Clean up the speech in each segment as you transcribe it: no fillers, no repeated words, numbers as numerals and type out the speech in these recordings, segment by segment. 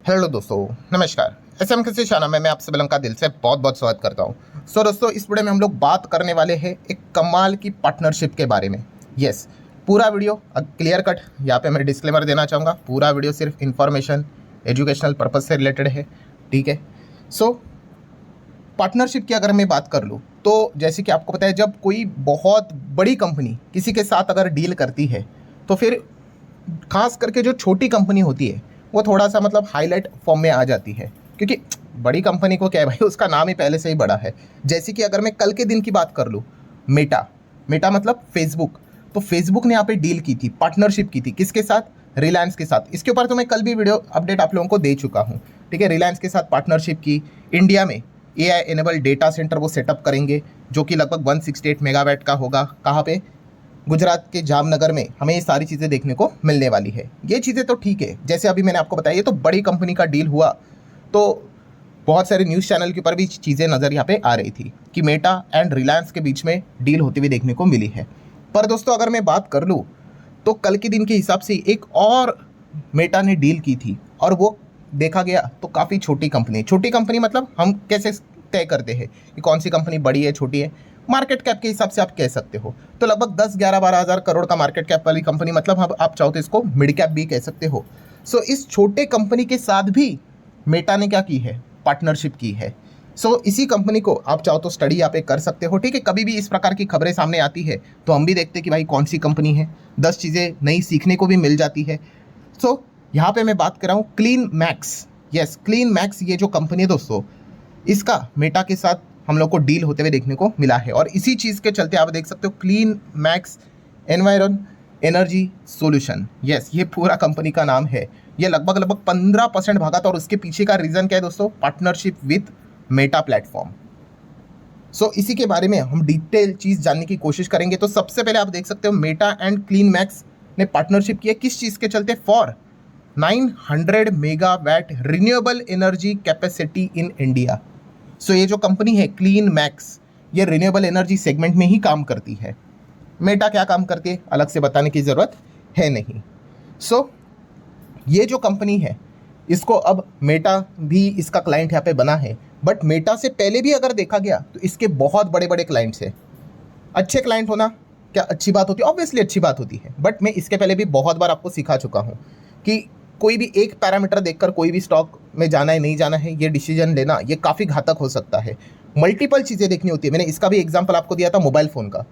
Hello दोस्तों, नमस्कार। SM कृषि चैनल में मैं आप सभी लोगों का दिल से बहुत बहुत स्वागत करता हूं। दोस्तों, इस वीडियो में हम लोग बात करने वाले हैं एक कमाल की पार्टनरशिप के बारे में। यस, पूरा वीडियो क्लियर कट यहाँ पे मैं डिस्क्लेमर देना चाहूँगा। पूरा वीडियो सिर्फ इन्फॉर्मेशन एजुकेशनल पर्पज़ से रिलेटेड है, ठीक है। पार्टनरशिप की अगर मैं बात कर लूँ तो जैसे कि आपको पता है, जब कोई बहुत बड़ी कंपनी किसी के साथ अगर डील करती है तो फिर खास करके जो छोटी कंपनी होती है वो थोड़ा सा मतलब हाईलाइट फॉर्म में आ जाती है, क्योंकि बड़ी कंपनी को क्या है भाई, उसका नाम ही पहले से ही बड़ा है। जैसे कि अगर मैं कल के दिन की बात कर लूँ, मेटा मेटा मतलब फेसबुक। तो फेसबुक ने यहाँ पे डील की थी, पार्टनरशिप की थी, किसके साथ? रिलायंस के साथ। इसके ऊपर तो मैं कल भी वीडियो अपडेट आप लोगों को दे चुका हूँ, ठीक है। रिलायंस के साथ पार्टनरशिप की। इंडिया में AI एनेबल डेटा सेंटर वो सेटअप करेंगे, जो कि लगभग 168 मेगावाट का होगा। कहाँ पे? गुजरात के जामनगर में हमें ये सारी चीज़ें देखने को मिलने वाली है। ये चीज़ें तो ठीक है, जैसे अभी मैंने आपको बताया, ये तो बड़ी कंपनी का डील हुआ। तो बहुत सारे न्यूज़ चैनल के ऊपर भी चीज़ें नज़र यहाँ पे आ रही थी कि मेटा एंड रिलायंस के बीच में डील होती हुई देखने को मिली है। पर दोस्तों, अगर मैं बात कर लूँ तो कल के दिन के हिसाब से एक और मेटा ने डील की थी, और वो देखा गया तो काफ़ी छोटी कंपनी मतलब हम कैसे तय करते हैं कि कौन सी कंपनी बड़ी है छोटी है? मार्केट कैप के हिसाब से आप कह सकते हो। तो लगभग 10-11-12 हज़ार करोड़ का मार्केट कैप वाली कंपनी, मतलब आप चाहो तो इसको मिड कैप भी कह सकते हो। इस छोटे कंपनी के साथ भी मेटा ने क्या की है? पार्टनरशिप की है। इसी कंपनी को आप चाहो तो स्टडी यहाँ पे कर सकते हो, ठीक है। कभी भी इस प्रकार की खबरें सामने आती है तो हम भी देखते हैं कि भाई कौन सी कंपनी है, 10 चीज़ें नई सीखने को भी मिल जाती है। यहाँ पे मैं बात कर रहा हूँ clean max. Yes, clean max ये जो कंपनी है दोस्तों, इसका मेटा के साथ हम लोग को डील होते हुए देखने को मिला है। और इसी चीज़ के चलते आप देख सकते हो clean max environ energy solution. Yes, ये पूरा कंपनी का नाम है। ये लगभग 15% भागा था, और उसके पीछे का रीज़न क्या है दोस्तों? Partnership with Meta platform. इसी के बारे में हम डिटेल चीज़ जानने की कोशिश करेंगे। तो सबसे पहले आप देख सकते हो मेटा एंड क्लीन मैक्स ने पार्टनरशिप किया किस चीज़ के चलते? For 900 megawatt renewable energy capacity in India. ये जो कंपनी है क्लीन मैक्स, ये रिन्यूएबल एनर्जी सेगमेंट में ही काम करती है। मेटा क्या काम करती है अलग से बताने की ज़रूरत है नहीं। ये जो कंपनी है, इसको अब मेटा भी इसका क्लाइंट यहाँ पे बना है। बट मेटा से पहले भी अगर देखा गया तो इसके बहुत बड़े बड़े क्लाइंट्स हैं। अच्छे क्लाइंट होना क्या अच्छी बात होती है? ऑब्वियसली अच्छी बात होती है। बट मैं इसके पहले भी बहुत बार आपको सिखा चुका हूँ कि कोई भी एक पैरामीटर देखकर कोई भी स्टॉक में जाना है नहीं जाना है, ये डिसीजन लेना ये काफ़ी घातक हो सकता है। मल्टीपल चीज़ें देखनी होती है। मैंने इसका भी एग्जांपल आपको दिया था मोबाइल फ़ोन का।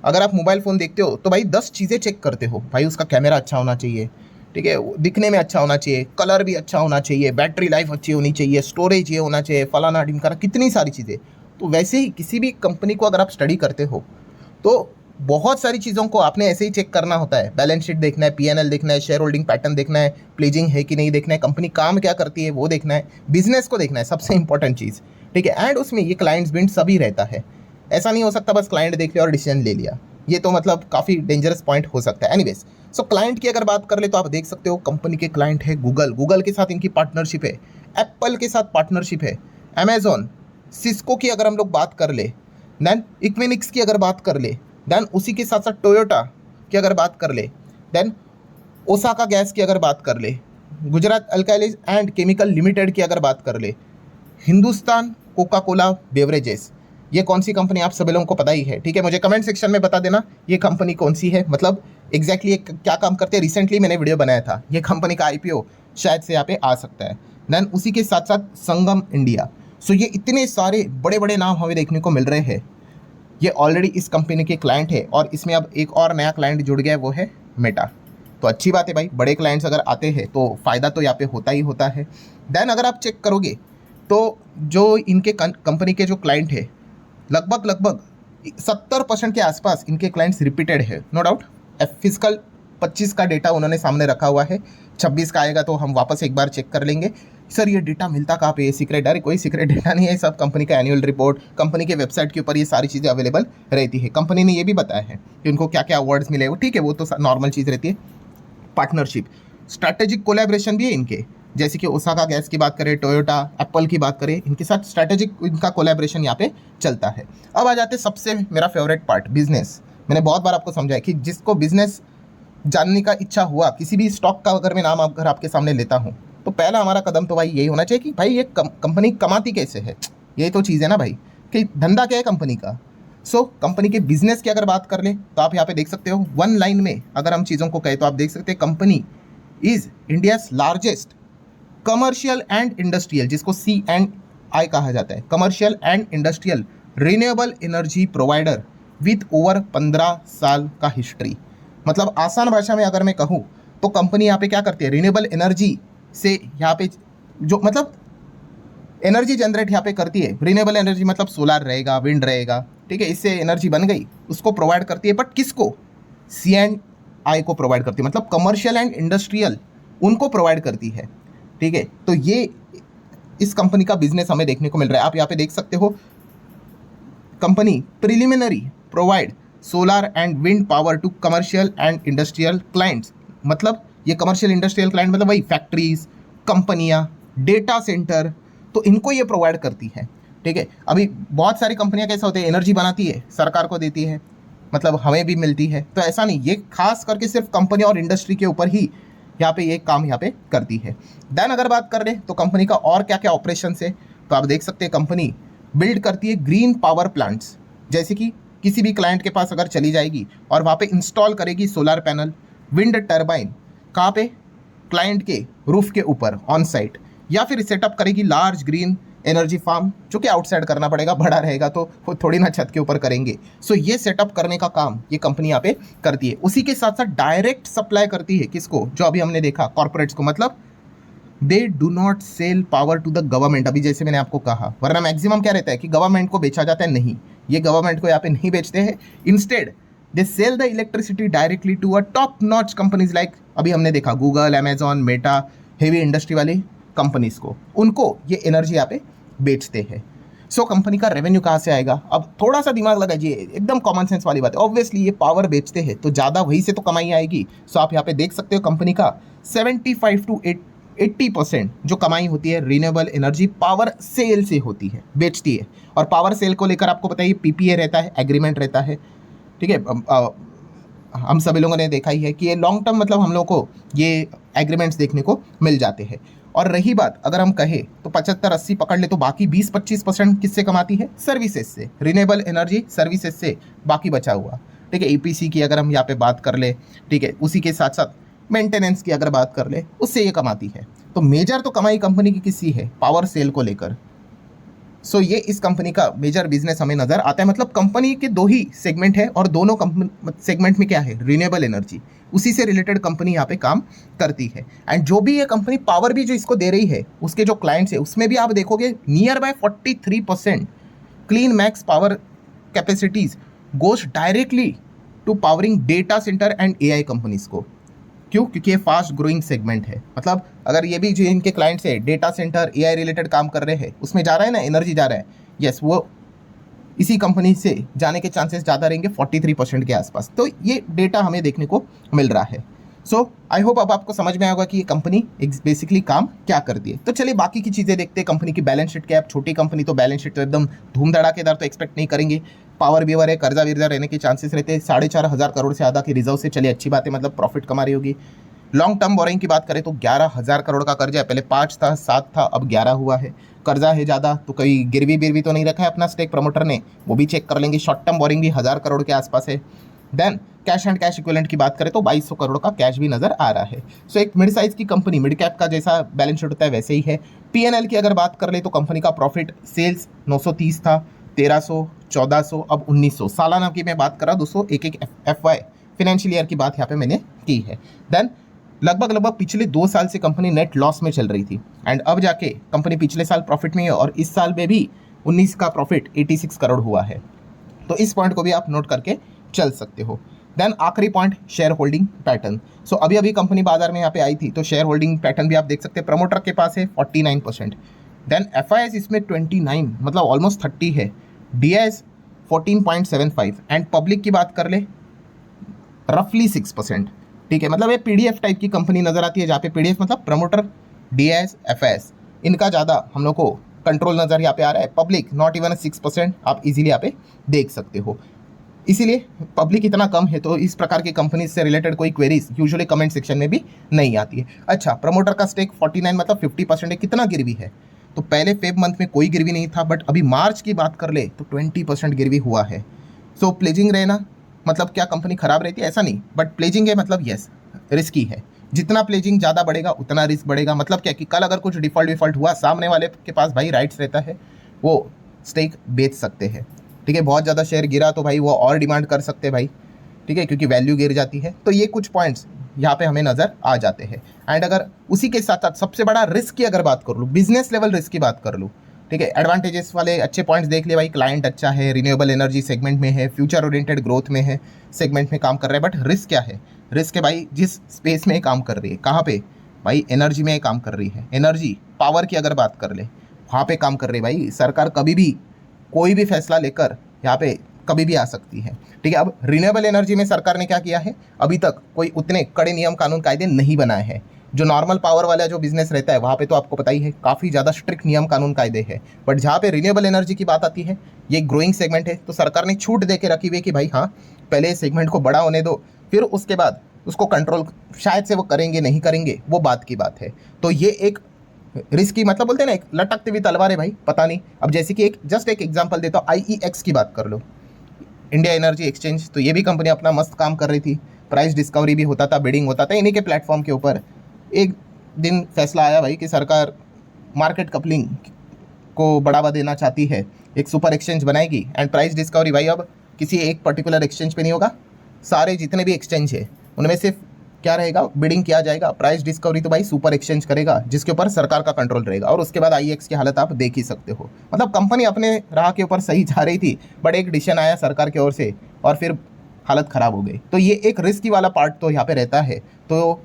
अगर आप मोबाइल फ़ोन देखते हो तो भाई 10 चीज़ें चेक करते हो। भाई उसका कैमरा अच्छा होना चाहिए, ठीक है, दिखने में अच्छा होना चाहिए, कलर भी अच्छा होना चाहिए, बैटरी लाइफ अच्छी होनी चाहिए, स्टोरेज ये होना चाहिए, फलाना ढिमकाना, कितनी सारी चीज़ें। तो वैसे ही किसी भी कंपनी को अगर आप स्टडी करते हो तो बहुत सारी चीज़ों को आपने ऐसे ही चेक करना होता है। बैलेंस शीट देखना है, P&L देखना है, शेयर होल्डिंग पैटर्न देखना है, प्लीजिंग है कि नहीं देखना है, कंपनी काम क्या करती है वो देखना है, बिजनेस को देखना है, सबसे इंपॉर्टेंट चीज़, ठीक है। एंड उसमें ये क्लाइंट्स बिल्ड सभी रहता है। ऐसा नहीं हो सकता बस क्लाइंट देख लिया और डिसीजन ले लिया, ये तो मतलब काफ़ी डेंजरस पॉइंट हो सकता है। एनीवेज, क्लाइंट की अगर बात कर ले तो आप देख सकते हो कंपनी के क्लाइंट है गूगल के साथ इनकी पार्टनरशिप है, एप्पल के साथ पार्टनरशिप है, अमेजॉन, सिस्को की अगर हम लोग बात कर ले, देन इक्विनिक्स की अगर बात कर ले, देन उसी के साथ साथ टोयोटा की अगर बात कर ले, देन ओसाका गैस की अगर बात कर ले, गुजरात अल्काइलीज एंड केमिकल लिमिटेड की अगर बात कर ले, हिंदुस्तान कोका कोला बेवरेजेस। ये कौन सी कंपनी आप सभी लोगों को पता ही है, ठीक है। मुझे कमेंट सेक्शन में बता देना ये कंपनी कौन सी है, मतलब एग्जैक्टली ये क्या काम करते हैं। रिसेंटली मैंने वीडियो बनाया था, ये कंपनी का IPO शायद से यहाँ पे आ सकता है। देन उसी के साथ साथ संगम इंडिया। ये इतने सारे बड़े बड़े नाम हमें देखने को मिल रहे हैं। ये ऑलरेडी इस कंपनी के क्लाइंट है, और इसमें अब एक और नया क्लाइंट जुड़ गया है, वो है मेटा। तो अच्छी बात है भाई, बड़े क्लाइंट्स अगर आते हैं तो फ़ायदा तो यहाँ पे होता ही होता है। देन अगर आप चेक करोगे तो जो इनके कंपनी के जो क्लाइंट है, लगभग 70% के आसपास इनके क्लाइंट्स रिपीटेड है, नो डाउट। फिजिकल 25 का डेटा उन्होंने सामने रखा हुआ है, 26 का आएगा तो हम वापस एक बार चेक कर लेंगे। सर ये डेटा मिलता कहाँ पे? सीक्रेट? अरे कोई सीक्रेट डेटा नहीं है, सब कंपनी का एनुअल रिपोर्ट, कंपनी के वेबसाइट के ऊपर ये सारी चीज़ें अवेलेबल रहती है। कंपनी ने ये भी बताया है कि उनको क्या क्या अवार्ड्स मिले, वो ठीक है, वो तो नॉर्मल चीज़ रहती है। पार्टनरशिप, स्ट्रैटेजिक कोलैबोरेशन भी है इनके, जैसे कि ओसाका गैस की बात करें, टोयोटा, एप्पल की बात करें, इनके साथ स्ट्रैटेजिक इनका कोलैबोरेशन यहाँ पे चलता है। अब आ जाते सबसे मेरा फेवरेट पार्ट, बिजनेस। मैंने बहुत बार आपको समझाया कि जिसको बिजनेस जानने का इच्छा हुआ, किसी भी स्टॉक का अगर मैं नाम अगर आपके सामने लेता हूँ तो पहला हमारा कदम तो भाई यही होना चाहिए कि भाई ये कंपनी कमाती कैसे है, यही तो चीज़ है ना भाई, कि धंधा क्या है कंपनी का। सो कंपनी के बिजनेस की अगर बात कर ले तो आप यहाँ पे देख सकते हो, वन लाइन में अगर हम चीज़ों को कहें तो आप देख सकते हैं company is India's largest commercial and industrial, जिसको C&I कहा जाता है, commercial and industrial renewable energy provider with over 15 साल का हिस्ट्री। मतलब आसान भाषा में अगर मैं कहूँ तो कंपनी यहाँ पे क्या करती है, रिन्यूएबल एनर्जी से यहाँ पे जो मतलब एनर्जी जनरेट यहाँ पे करती है, रिन्यूएबल एनर्जी मतलब सोलार रहेगा, विंड रहेगा, ठीक है, इससे एनर्जी बन गई, उसको प्रोवाइड करती है। बट किसको, C&I को प्रोवाइड करती है, मतलब कमर्शियल एंड इंडस्ट्रियल उनको प्रोवाइड करती है, ठीक है। तो ये इस कंपनी का बिजनेस हमें देखने को मिल रहा है। आप यहाँ पे देख सकते हो company preliminary provide solar and wind power to commercial and industrial clients. मतलब ये कमर्शियल इंडस्ट्रियल क्लाइंट मतलब वही फैक्ट्रीज, कंपनियां, डेटा सेंटर, तो इनको ये प्रोवाइड करती है, ठीक है। अभी बहुत सारी कंपनियां कैसा होते हैं, एनर्जी बनाती है, सरकार को देती है, मतलब हमें भी मिलती है, तो ऐसा नहीं, ये खास करके सिर्फ कंपनी और इंडस्ट्री के ऊपर ही यहाँ पे ये काम यहाँ पे करती है। देन अगर बात कर रहे तो कंपनी का और क्या क्या ऑपरेशन है, तो आप देख सकते हैं कंपनी बिल्ड करती है ग्रीन पावर प्लांट्स, जैसे कि किसी भी क्लाइंट के पास अगर चली जाएगी और वहाँ पे इंस्टॉल करेगी सोलर पैनल, विंड टर्बाइन, कहाँ पे, क्लाइंट के रूफ के ऊपर ऑन साइट, या फिर सेटअप करेगी लार्ज ग्रीन एनर्जी फार्म, जो कि आउटसाइड करना पड़ेगा, बड़ा रहेगा तो वो थोड़ी ना छत के ऊपर करेंगे। सो ये सेटअप करने का काम ये कंपनी यहाँ पे करती है। उसी के साथ साथ डायरेक्ट सप्लाई करती है किसको, जो अभी हमने देखा कॉर्पोरेट्स को, मतलब they do not sell power to the government, अभी जैसे मैंने आपको कहा, वरना मैक्सिमम क्या रहता है कि गवर्नमेंट को बेचा जाता है, नहीं, ये गवर्नमेंट को यहाँ पे नहीं बेचते हैं। Instead they sell the electricity directly to a top notch companies like अभी हमने देखा Google, Amazon, Meta, heavy industry वाली कंपनीज को, उनको ये एनर्जी यहाँ पे बेचते हैं। सो कंपनी का रेवेन्यू कहाँ से आएगा, अब थोड़ा सा दिमाग लगाइए, एकदम कॉमन सेंस वाली बात है। ऑब्वियसली ये पावर बेचते हैं तो ज़्यादा वहीं से तो कमाई आएगी। सो आप यहाँ पे देख सकते हो कंपनी का 75 to 80% जो कमाई होती है रिन्यूएबल एनर्जी पावर सेल से होती है, बेचती है। और पावर सेल को लेकर आपको पता है PPA रहता है, एग्रीमेंट रहता है, ठीक है। हम सभी लोगों ने देखा ही है कि ये लॉन्ग टर्म मतलब हम लोग को ये एग्रीमेंट्स देखने को मिल जाते हैं। और रही बात अगर हम कहें तो 75-80 पकड़ ले, तो बाकी 20-25% किससे कमाती है, सर्विसेज से, रिन्यूएबल एनर्जी सर्विसेज से बाकी बचा हुआ, ठीक है। EPC की अगर हम यहाँ पे बात कर ले, ठीक है, उसी के साथ साथ मेंटेनेंस की अगर बात कर ले, उससे ये कमाती है। तो मेजर तो कमाई कंपनी की किसी है, पावर सेल को लेकर। सो ये इस कंपनी का मेजर बिजनेस हमें नजर आता है। मतलब कंपनी के दो ही सेगमेंट है और दोनों सेगमेंट में क्या है, रिन्यूएबल एनर्जी, उसी से रिलेटेड कंपनी यहाँ पे काम करती है। एंड जो भी ये कंपनी पावर भी जो इसको दे रही है, उसके जो क्लाइंट्स है उसमें भी आप देखोगे nearby 43% CleanMax power capacities goes directly to powering data centre and AI companies को। क्यों, क्योंकि ये फास्ट ग्रोइंग सेगमेंट है। मतलब अगर ये भी जो इनके क्लाइंट्स है डेटा सेंटर AI रिलेटेड काम कर रहे हैं, उसमें जा रहा है ना, एनर्जी जा रहा है, यस, वो इसी कंपनी से जाने के चांसेस ज़्यादा रहेंगे 43% के आसपास। तो ये डेटा हमें देखने को मिल रहा है। सो आई होप अब आपको समझ में आएगा कि ये कंपनी बेसिकली काम क्या करती है। तो चलिए बाकी की चीज़ें देखते हैं। कंपनी की बैलेंस शीट क्या है, छोटी कंपनी तो बैलेंस शीट तो एकदम धूम धड़ाकेदार तो एक्सपेक्ट नहीं करेंगे, पावर बीवर है, कर्जा विर्जा रहने के चांसेस रहते हैं। 4,500 करोड़ से ज़्यादा की रिजर्व से, चलिए अच्छी बात है, मतलब प्रॉफिट कमा रही होगी। लॉन्ग टर्म बोरिंग की बात करें तो 11,000 करोड़ का कर्जा है, पहले 5 था, 7 था, अब 11 हुआ है। कर्जा है ज़्यादा तो कहीं गिरवी बिरवी तो नहीं रखा है अपना स्टेक प्रमोटर ने, वो भी चेक कर लेंगे। शॉर्ट टर्म बोरिंग भी 1,000 करोड़ के आसपास है। Then cash and cash equivalent की बात करें तो 2,200 करोड़ का कैश भी नजर आ रहा है। सो एक मिड साइज की कंपनी, मिड कैप का जैसा बैलेंस शीट होता है वैसे ही है। P&L की अगर बात कर ले तो कंपनी का प्रॉफिट सेल्स 930 था, 1,300, 1,400, अब 1,900। सालाना की मैं बात कर रहा हूँ 200, एक FY फाइनेंशियल ईयर की बात यहाँ पे मैंने की है। देन लगभग पिछले 2 साल से कंपनी नेट लॉस में चल रही थी एंड अब जाके कंपनी पिछले साल प्रॉफिट में है और इस साल में भी 19 का प्रॉफिट 86 करोड़ हुआ है। तो इस पॉइंट को भी आप नोट करके चल सकते हो। देन आखिरी पॉइंट, शेयर होल्डिंग पैटर्न। सो अभी कंपनी बाजार में यहाँ पे आई थी तो शेयर होल्डिंग पैटर्न भी आप देख सकते हैं। प्रमोटर के पास है 49%, देन FIS इसमें 29, मतलब ऑलमोस्ट 30 है। DIS 14.75 एंड पब्लिक की बात कर ले रफली 6%, ठीक है। मतलब ये PDF टाइप की कंपनी नजर आती है, जहाँ पे PDF मतलब प्रमोटर, DIS, FIS, इनका ज़्यादा हम लोग को कंट्रोल नजर यहाँ पे आ रहा है। पब्लिक नॉट इवन 6%, आप इजीली यहाँ पे देख सकते हो। इसीलिए पब्लिक इतना कम है, तो इस प्रकार की कंपनी से रिलेटेड कोई क्वेरीज यूजुअली कमेंट सेक्शन में भी नहीं आती है। अच्छा, प्रमोटर का स्टेक 49 मतलब 50% है, कितना गिरवी है? तो पहले फेब मंथ में कोई गिरवी नहीं था, बट अभी मार्च की बात कर ले तो 20% गिरवी हुआ है। सो प्लेजिंग रहना मतलब क्या कंपनी खराब रहती है? ऐसा नहीं, बट प्लेजिंग है मतलब यस रिस्की है। जितना प्लेजिंग ज़्यादा बढ़ेगा उतना रिस्क बढ़ेगा। मतलब क्या कि कल अगर कुछ डिफॉल्ट हुआ, सामने वाले के पास भाई राइट्स रहता है, वो स्टेक बेच सकते हैं। ठीक है, बहुत ज़्यादा शेयर गिरा तो भाई वो और डिमांड कर सकते हैं भाई, ठीक है, क्योंकि वैल्यू गिर जाती है। तो ये कुछ पॉइंट्स यहाँ पे हमें नज़र आ जाते हैं। एंड अगर उसी के साथ साथ सबसे बड़ा रिस्क की अगर बात कर लूँ, बिजनेस लेवल रिस्क की बात कर लूँ, ठीक है, एडवांटेजेस वाले अच्छे पॉइंट्स देख लिए भाई। क्लाइंट अच्छा है, रिन्यूएबल एनर्जी सेगमेंट में है, फ्यूचर ओरिएंटेड ग्रोथ में है, सेगमेंट में काम कर रहा है। बट रिस्क क्या है? रिस्क है भाई जिस स्पेस में काम कर रही है, कहाँ पे भाई? एनर्जी में काम कर रही है। एनर्जी पावर की अगर बात कर ले, वहाँ पे काम कर रही है भाई। सरकार कभी भी कोई भी फैसला लेकर यहाँ पे कभी भी आ सकती है, ठीक है। अब रिन्यूएबल एनर्जी में सरकार ने क्या किया है, अभी तक कोई उतने कड़े नियम कानून कायदे नहीं बनाए हैं। जो नॉर्मल पावर वाला जो बिजनेस रहता है वहाँ पे तो आपको पता ही है काफ़ी ज़्यादा स्ट्रिक्ट नियम कानून कायदे हैं। बट जहाँ पे रिन्यूएबल एनर्जी की बात आती है, ये ग्रोइंग सेगमेंट है, तो सरकार ने छूट दे के रखी हुई है कि भाई हाँ, पहले इस सेगमेंट को बड़ा होने दो, फिर उसके बाद उसको कंट्रोल शायद से वो करेंगे नहीं करेंगे, वो बात की बात है। तो ये एक रिस्की मतलब बोलते हैं ना, एक लटकती हुई तलवार है भाई, पता नहीं। अब जैसे कि एक जस्ट एक एग्जांपल देता हूँ, IEX की बात कर लो, इंडिया एनर्जी एक्सचेंज, तो ये भी कंपनी अपना मस्त काम कर रही थी, प्राइस डिस्कवरी भी होता था, बिडिंग होता था इन्हीं के प्लेटफॉर्म के ऊपर। एक दिन फैसला आया भाई कि सरकार मार्केट कपलिंग को बढ़ावा देना चाहती है, एक सुपर एक्सचेंज बनाएगी। एंड प्राइस डिस्कवरी भाई अब किसी एक पर्टिकुलर एक्सचेंज पे नहीं होगा, सारे जितने भी एक्सचेंज है उनमें सिर्फ क्या रहेगा, बिडिंग किया जाएगा। प्राइस डिस्कवरी तो भाई सुपर एक्सचेंज करेगा जिसके ऊपर सरकार का कंट्रोल रहेगा। और उसके बाद IEX की हालत आप देख ही सकते हो। मतलब कंपनी अपने राह के ऊपर सही जा रही थी, बट एक डिसीजन आया सरकार की ओर से और फिर हालत ख़राब हो गई। तो ये एक रिस्की वाला पार्ट तो यहाँ पे रहता है। तो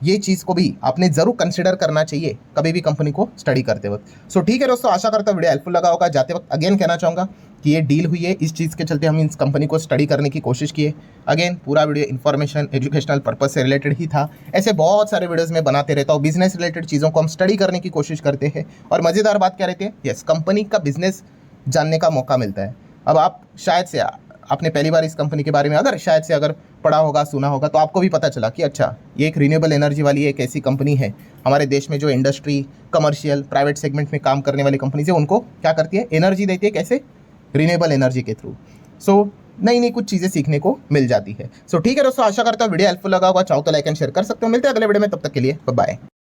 ये चीज़ को भी आपने ज़रूर कंसिडर करना चाहिए कभी भी कंपनी को स्टडी करते वक्त। सो ठीक है दोस्तों, आशा करता हूँ वीडियो हेल्पफुल लगा होगा। जाते वक्त अगेन कहना चाहूँगा कि ये डील हुई है, इस चीज़ के चलते हम इस कंपनी को स्टडी करने की कोशिश किए। अगेन पूरा वीडियो इन्फॉर्मेशन एजुकेशनल पर्पज से रिलेटेड ही था। ऐसे बहुत सारे वीडियोज़ में बनाते रहता हूँ, बिजनेस रिलेटेड चीज़ों को हम स्टडी करने की कोशिश करते हैं। और मज़ेदार बात क्या रहती है, यस, कंपनी का बिजनेस जानने का मौका मिलता है। अब आप शायद से आपने पहली बार इस कंपनी के बारे में अगर शायद से अगर पढ़ा होगा, सुना होगा, तो आपको भी पता चला कि अच्छा, ये एक रिन्यूएबल एनर्जी वाली एक ऐसी कंपनी है हमारे देश में जो इंडस्ट्री, कमर्शियल, प्राइवेट सेगमेंट में काम करने वाली कंपनी है, उनको क्या करती है, एनर्जी देती है। कैसे? रिन्यूएबल एनर्जी के थ्रू। सो नई नई कुछ चीज़ें सीखने को मिल जाती है। सो ठीक है दोस्तों, आशा करता हूँ वीडियो हेल्पफुल लगा होगा। चाहो तो लाइक एंड शेयर कर सकते हो। मिलते हैं अगले वीडियो में, तब तक के लिए बाय बाय।